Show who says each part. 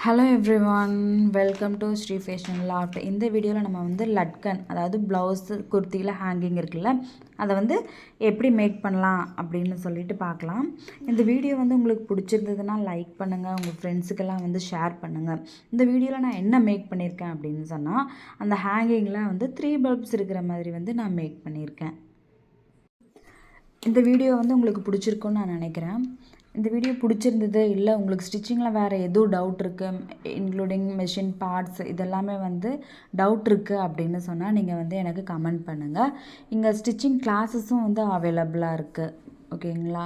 Speaker 1: Hello everyone, welcome to Sri fashion loft. இந்த வீடியோவில் நம்ம வந்து லட்கன், அதாவது ப்ளவுஸு குர்த்தியில் ஹேங்கிங் இருக்குல்ல, அதை வந்து எப்படி மேக் பண்ணலாம் அப்படின்னு சொல்லிட்டு பார்க்கலாம். இந்த வீடியோ வந்து உங்களுக்கு பிடிச்சிருந்ததுன்னா லைக் பண்ணுங்கள், உங்கள் ஃப்ரெண்ட்ஸுக்கெல்லாம் வந்து ஷேர் பண்ணுங்கள். இந்த வீடியோவில் நான் என்ன மேக் பண்ணியிருக்கேன் அப்படின்னு சொன்னால், அந்த ஹேங்கிங்கில் வந்து 3 பல்ப்ஸ் இருக்கிற மாதிரி வந்து நான் மேக் பண்ணியிருக்கேன். இந்த வீடியோ வந்து உங்களுக்கு பிடிச்சிருக்குன்னு நான் நினைக்கிறேன். இந்த வீடியோ பிடிச்சிருந்தது இல்லை உங்களுக்கு ஸ்டிச்சிங்கில் வேறு எதுவும் டவுட் இருக்குது, இன்க்ளூடிங் மெஷின் பார்ட்ஸ் இதெல்லாமே வந்து டவுட் இருக்குது அப்படின்னு சொன்னால் நீங்கள் வந்து எனக்கு கமெண்ட் பண்ணுங்கள். இங்கே ஸ்டிச்சிங் கிளாஸஸும் வந்து அவைலபிளாக இருக்குது. ஓகேங்களா?